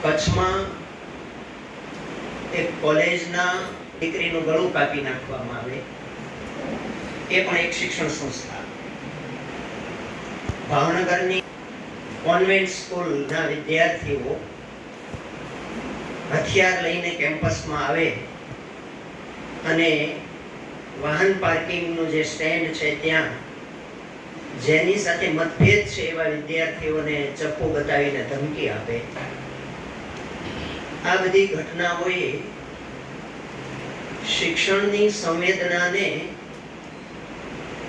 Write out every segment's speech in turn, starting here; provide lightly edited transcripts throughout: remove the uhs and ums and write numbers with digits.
કચ્છમાં એક કોલેજના દીકરીનું ગળું કાપી નાખવામાં આવે, એ પણ એક શિક્ષણ સંસ્થા. ભાવનગરની કોન્વેન્ટ સ્કૂલના વિદ્યાર્થીઓ હથિયાર લઈને કેમ્પસમાં આવે અને વાહન પાર્કિંગનું જે સ્ટેન્ડ છે ત્યાં જેની સાથે મતભેદ છે એવા વિદ્યાર્થીઓને ચપ્પુ બતાવીને ધમકી આપે. આ બધી ઘટનાઓએ શિક્ષણની સંવેદનાને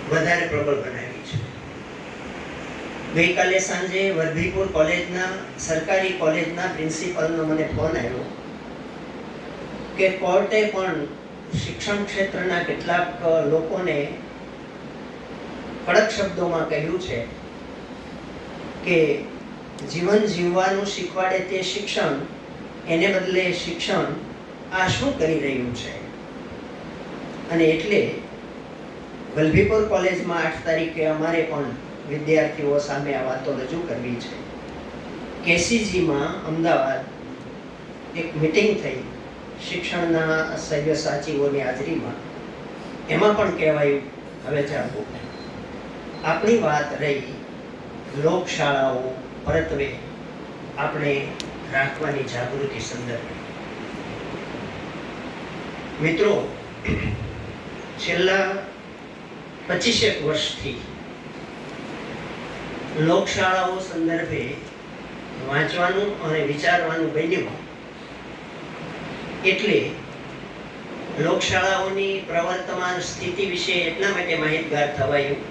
વધારે પ્રબળ બનાવી છે. ગઈકાલે સાંજે વર્ધીપુર કોલેજના સરકારી કોલેજના પ્રિન્સિપલનો મને ફોન આવ્યો કે કોર્ટે પણ શિક્ષણ ક્ષેત્રના કેટલાક લોકોને કડક શબ્દોમાં કહ્યું છે કે જીવન જીવવાનું શીખવાડે તે શિક્ષણ, એને બદલે શિક્ષણ આ શું કરી રહ્યું છે. અને એટલે વલ્લભીપુર કોલેજમાં 8 તારીખે અમારે પણ વિદ્યાર્થીઓ સામે આ વાતો રજૂ કરવી છે. કેસીજીમાં અમદાવાદ એક મિટિંગ થઈ શિક્ષણના સભ્યસાચીઓની હાજરીમાં. એમાં પણ કહેવાયું હવે જાગો, આપણી વાત રહી લોકશાળાઓ પરત્વે આપણે રાખવાની જાગૃતિ સંદર્ભે. મિત્રો, છેલ્લા 25 વર્ષથી લોકશાળાઓ સંદર્ભે વાંચવાનું અને વિચારવાનું બન્યું. એટલે લોકશાળાઓની પ્રવર્તમાન સ્થિતિ વિશે એટલા માટે માહિતગાર થવાયું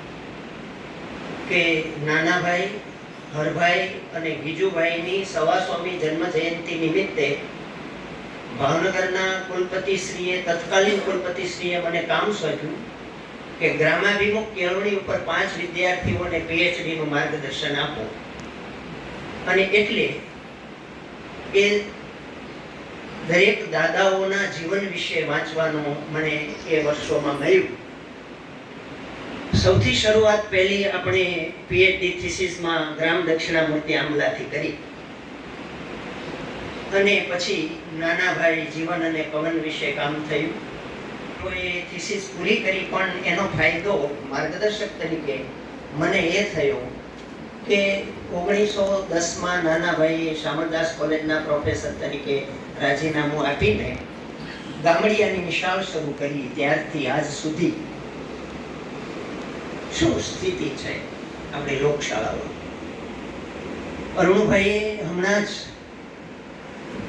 કે નાનાભાઈ, હરભાઈ અને ગીજુભાઈની 125મી જન્મ જયંતિ નિમિત્તે ભાવનગરના કુલપતિશ્રીએ, તત્કાલીન કુલપતિશ્રીએ મને કામ સોંપ્યું કે ગ્રામાભિમુખ કેળવણી ઉપર 5 વિદ્યાર્થીઓને PhD નું માર્ગદર્શન આપો. અને એટલે એ દરેક દાદાઓના જીવન વિશે વાંચવાનું મને એ વર્ષોમાં મળ્યું. સૌથી શરૂઆત પહેલી આપણે PhD થીસીસમાં ગ્રામ દક્ષિણામૂર્તિ આંબલાથી કરી અને પછી નાનાભાઈ જીવન અને પવન વિશે કામ થયું. તો એ થીસીસ પૂરી કરી, પણ એનો ફાયદો માર્ગદર્શક તરીકે મને એ થયો કે 1910માં નાનાભાઈએ શામળદાસ કોલેજના પ્રોફેસર તરીકે રાજીનામું આપીને ગામડિયાની નિશાળ શરૂ કરી. ત્યારથી આજ સુધી શું સ્થિતિ છે આપણી લોકશાળાઓ. અરુણભાઈએ હમણાં જ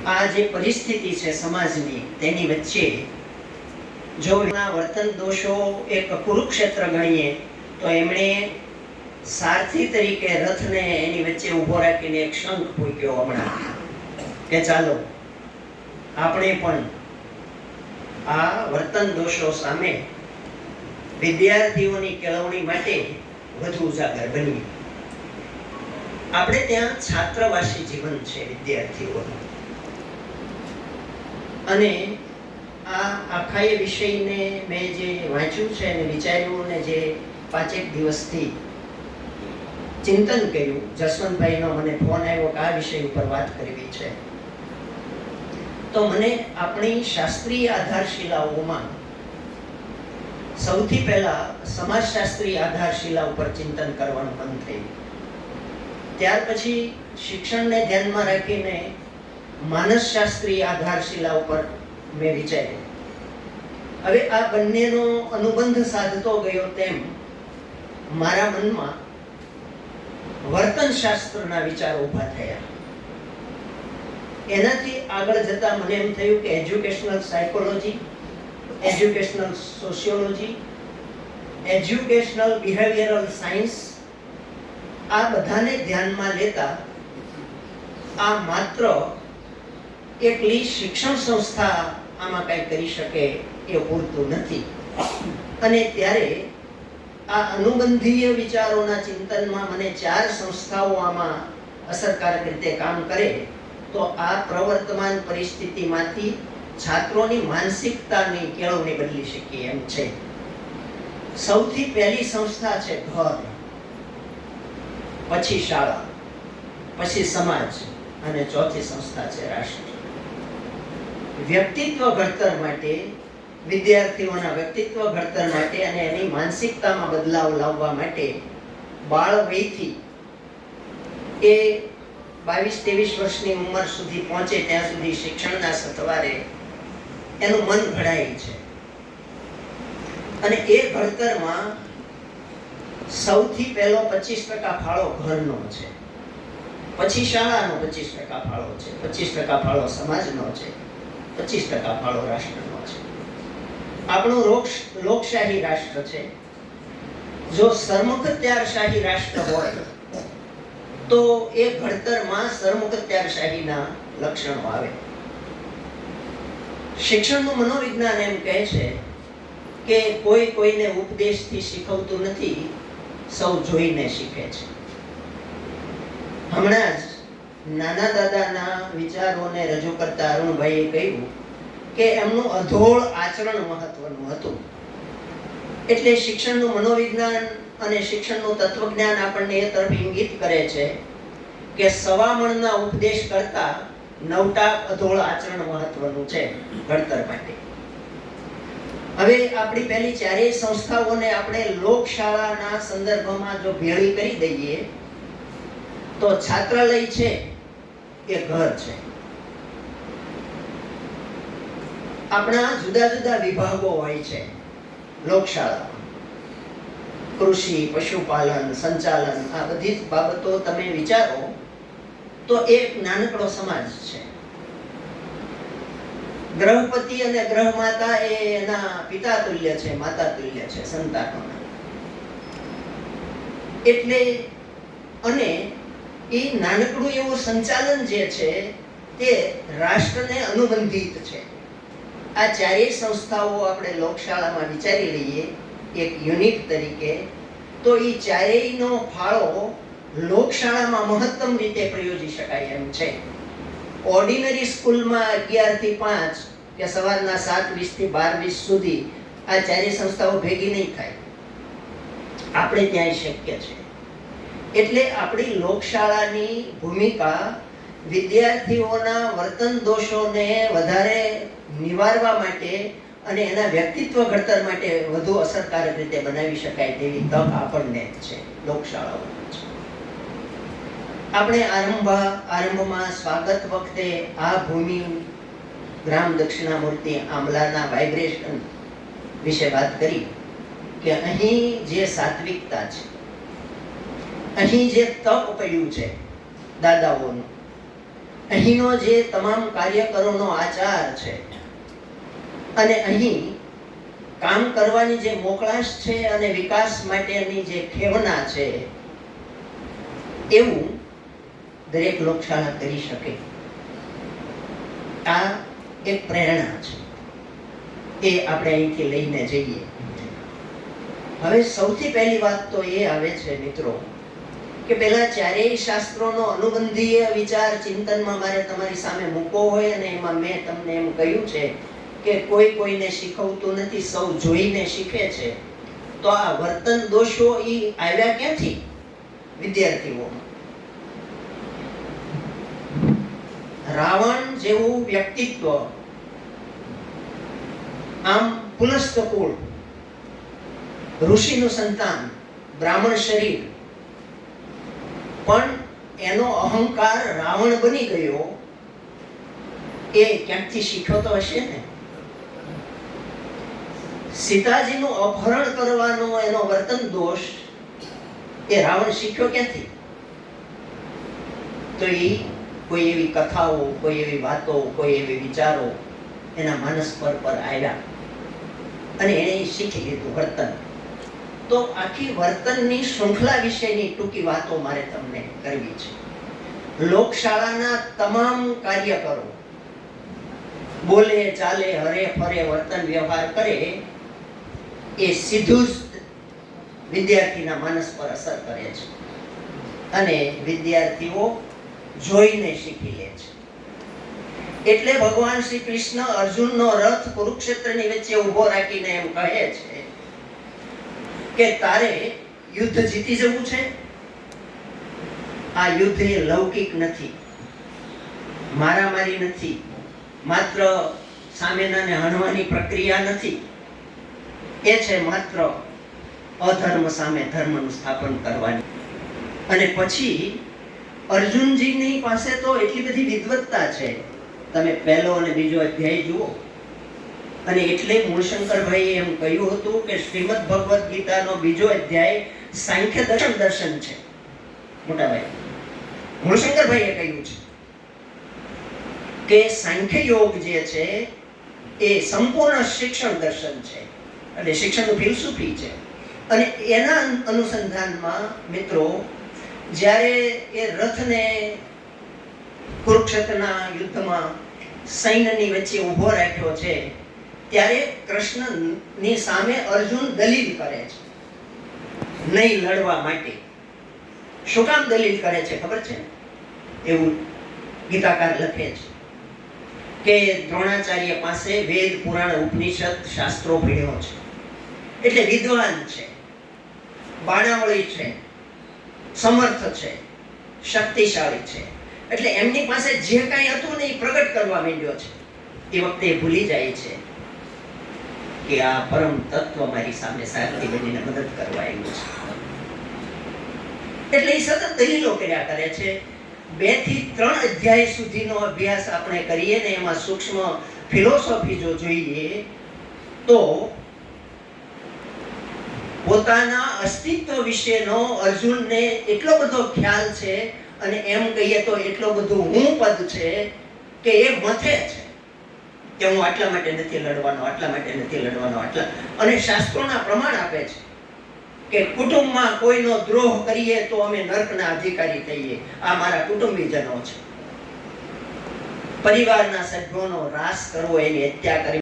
આ જે પરિસ્થિતિ છે સમાજની, તેની વચ્ચે જો વર્તન દોષો એક કુરુક્ષેત્ર ગણીએ તો એમણે સારથી તરીકે રથને એની વચ્ચે ઊભો રાખીને એક શંખ ફૂંક્યો હમણાં કે ચાલો આપણે પણ આ વર્તન દોષો સામે વિદ્યાર્થીઓની કેળવણી માટે વધુ ઉજાગર બનીએ. આપણે ત્યાં છાત્રવાસી જીવન છે વિદ્યાર્થીઓનું. અને આ આખા એ વિષયને મેં જે વાંચ્યું છે અને વિચાર્યું અને જે 5 દિવસથી ચિંતન કર્યું, જસવંતભાઈનો મને ફોન આવ્યો કે આ વિષય ઉપર વાત કરવી છે. તો મને આપણી શાસ્ત્રીય આધારશિલાઓમાં સૌથી પહેલા સમાજશાસ્ત્રીય આધારશિલા ઉપર ચિંતન કરવાનું મન થયું. ત્યાર પછી શિક્ષણને ધ્યાનમાં રાખીને માનસશાસ્ત્રીય આધારશિલા ઉપર મેં વિચાર્યું. હવે આ બંનેનો અનુબંધ સાધતો ગયો તેમ મારા મનમાં વર્તનશાસ્ત્રના વિચારો ઊભા થયા. એનાથી આગળ જતા મને એમ થયું કે educational psychology, educational sociology, educational behavioural science, આ બધાને ધ્યાનમાં લેતા આ માત્ર એકલી શિક્ષણ સંસ્થા આમાં કંઈ કરી શકે એ પૂરતું નથી. અને ત્યારે આ અનુબંધીય વિચારોના ચિંતનમાં મને 4 સંસ્થાઓ આમાં અસરકારક રીતે કામ કરે તો આ પ્રવર્તમાન પરિસ્થિતિમાંથી છાત્રોની માનસિકતાની કેળવણી બદલી શકીએ એમ છે. સૌથી પહેલી સંસ્થા છે ઘર, પછી શાળા, પછી સમાજ અને ચોથી સંસ્થા છે રાષ્ટ્ર. વ્યક્તિત્વ ઘડતર માટે, વિદ્યાર્થીઓના વ્યક્તિત્વ ઘડતર માટે અને એની માનસિકતામાં બદલાવ લાવવા માટે બાળ વયથી એ 22-23 વર્ષની ઉંમર સુધી પહોંચે ત્યાં સુધી શિક્ષણના સથવારે એનું મન ઘડાય છે. અને એ ઘડતરમાં સૌથી પહેલો 25% ફાળો ઘરનો છે, પછી શાળાનો 25% ફાળો છે, 25% ફાળો સમાજનો છે, 25% ફાળો રાષ્ટ્રનો છે. આપણું લોકશાહી રાષ્ટ્ર છે. જો સરમુખત્યારશાહી રાષ્ટ્ર હોય તો એ ઘડતરમાં સરમુખત્યારશાહીના લક્ષણો આવે. શિક્ષણનું મનોવિજ્ઞાન એમ કહે છે કે કોઈ કોઈને ઉપદેશથી શીખવતું નથી, સૌ જોઈને શીખે છે. હમણાં જ નાના દાદાના વિચારોને રજૂ કરતા અરુણભાઈએ કહ્યું કે એમનું અધોળ આચરણ મહત્વનું હતું. એટલે શિક્ષણનું મનોવિજ્ઞાન અને શિક્ષણનું તત્વજ્ઞાન આપણને એ તરફ ઇંગિત કરે છે કે સવામણના ઉપદેશ કરતા નવટાક અધોળ આચરણ મહત્વનું છે ઘડતર માટે. હવે આપણી પહેલી ચારેય સંસ્થાઓને આપણે લોકશાળાના સંદર્ભમાં જો ભેળી કરી દઈએ તો છાત્રાલય છે એ ઘર છે. આપણા જુદા જુદા વિભાગો હોય છે લોકશાળામાં. કૃષિ, પશુપાલન, સંચાલન, આ બધી જ બાબતો તમે વિચારો તો એક નાનકડો સમાજ છે. ગ્રહપતિ અને ગ્રહમાતા એ એના પિતા તુલ્ય છે, માતા તુલ્ય છે સંતાનોના. એટલે અને એ નાનકડું એવું સંચાલન જે છે તે રાષ્ટ્રને અનુબંધિત છે. આ ચારેય સંસ્થાઓ આપણે લોકશાળામાં વિચારી લઈએ એક યુનિટ તરીકે, તો એ ચારેયનો ફાળો લોકશાળામાં મહત્તમ રીતે પ્રયોજી શકાય એમ છે. ઓર્ડિનરી સ્કૂલમાં 11 થી 5 કે સવારના 7:20 થી 12:20 સુધી આ ચારેય સંસ્થાઓ ભેગી નહીં થાય. આપણે ત્યાં શક્ય છે. એટલે આપણી લોકશાળાની ભૂમિકા વિદ્યાર્થીઓના વર્તન દોષોને વધારે નિવારવા માટે અને એના વ્યક્તિત્વ ઘડતર માટે વધુ અસરકારક રીતે બનાવી શકાય તેવી તક આપણને છે, લોકશાળાઓને છે. આપણે આરંભમાં સ્વાગત વખતે આ ભૂમિ ગ્રામ દક્ષિણામૂર્તિ આમલાના વાઇબ્રેશન વિશે વાત કરી કે અહીં જે સાત્વિકતા છે, અહીં જે તપ પડ્યું છે દાદાઓનું, અહીંનો જે તમામ કાર્યકરોનો આચાર છે અને અહીં કામ કરવાની જે મોકળાશ છે અને વિકાસ માટેની જે ખેવના છે, એવું દરેક લોકશાળા કરી શકે. આ એક પ્રેરણા છે, એ આપણે અહીંથી લઈને જઈએ. હવે સૌથી પહેલી વાત તો એ આવે છે મિત્રો કે પેલા ચારેય શાસ્ત્રોનો અનુબંધીય વિચાર ચિંતનમાં મારે તમારી સામે મૂકવો હોય અને એમાં મેં તમને એમ કહ્યું છે કે કોઈ કોઈને શીખવતું નથી, સૌ જોઈને શીખે છે. તો આ વર્તન દોષો એ આવ્યા ક્યાંથી? વિદ્યાર્થીઓમાં. રાવણ જેવું વ્યક્તિત્વ, આમ પુલસ્ત કુળ, ઋષિનું સંતાન, બ્રાહ્મણ શરીર, પણ એનો અહંકાર રાવણ બની ગયો, એ ક્યાંકથી શીખ્યો તો હશે ને. સીતાજીનું અપહરણ કરવાનો એનો વર્તન દોષ એ રાવણ શીખ્યો ક્યાંથી? તો એ કોઈ એવી કથાઓ, કોઈ એવી વાતો, કોઈ એવી વિચારો એના માનસ પર આવ્યા અને એને શીખી લીધું વર્તન. તો આખી વર્તનની શૃંખલા વિશેની ટૂંકી વાતો મારે તમને કરવી છે. લોકશાળાના તમામ કાર્યકરો બોલે, ચાલે, હરે ફરે, વર્તન વ્યવહાર કરે, એ સીધું જ વિદ્યાર્થીના માનસ પર અસર કરે છે અને વિદ્યાર્થીઓ જોઈને શીખી લે છે. એટલે ભગવાન શ્રી કૃષ્ણ અર્જુનનો રથ કુરુક્ષેત્રની વચ્ચે ઊભો રાખીને એમ કહે છે કે તારે યુદ્ધ જીતી જવું છે. આ યુદ્ધ એ લૌકિક નથી, મારામારી નથી, માત્ર સામેનાને હણવાની પ્રક્રિયા નથી, એ છે માત્ર અધર્મ સામે ધર્મનું સ્થાપન કરવાની. અને પછી અર્જુનજીની પાસે તો એટલી બધી વિદ્વત્તા છે. તમે પહેલો અને બીજો અધ્યાય જુઓ, અને એટલે મૂળશંકરભાઈએ એમ કહ્યું હતું કે શ્રીમદ ભગવદ્ ગીતાનો બીજો અધ્યાય સાંખ્ય દર્શન છે. મોટાભાઈ મૂળશંકરભાઈએ કહ્યું છે કે સાંખ્ય યોગ જે છે એ સંપૂર્ણ શિક્ષણ દર્શન છે, એટલે શિક્ષણનું ફિલસૂફી છે. અને એના અનુસંધાનમાં મિત્રો, જ્યારે એ રથને કુરુક્ષેત્રના યુદ્ધમાં સૈન્યની વચ્ચે ઊભો રાખ્યો છે, ત્યારે કૃષ્ણની સામે અર્જુન દલીલ કરે છે નહીં લડવા માટે. શું કામ દલીલ કરે છે ખબર છે? એવું ગીતાકાર લખે છે કે દ્રોણાચાર્ય પાસે વેદ પુરાણ ઉપનિષદ શાસ્ત્રો ભણ્યો છે, એટલે વિદ્વાન છે, બાણાવળી છે, સમર્થ છે, શક્તિશાળી છે. એટલે એમની પાસે જે કાંઈ હતું ને એ પ્રગટ કરવા માંડ્યો છે. એ વખતે ભૂલી જાય છે કે આ પરમ તત્વ મારી સામે સારથી બનીને મદદ કરવા આવ્યું છે. એટલે એ સતત દલીલો કર્યા કરે છે. 2 થી 3 અધ્યાય સુધીનો અભ્યાસ આપણે કરીએ ને એમાં સૂક્ષ્મ ફિલોસોફી જો જોઈએ તો પોતાના અસ્તિત્વ વિશેનો અર્જુનને એટલો બધો ખ્યાલ છે, અને એમ કહીએ તો એટલો બધો હું પદ છે કે એ મથે છે કે હું આટલા માટે નથી લડવાનો, આટલા માટે નથી લડવાનો, આટલા. અને શાસ્ત્રોના પ્રમાણ આપે છે કે કુટુંબમાં કોઈનો દ્રોહ કરીએ તો અમે નર્કના અધિકારી થઈએ. આ મારા કુટુંબીજનો છે. પરિવારના સભ્યોનો રાસ કરવો, એની હત્યા કરવી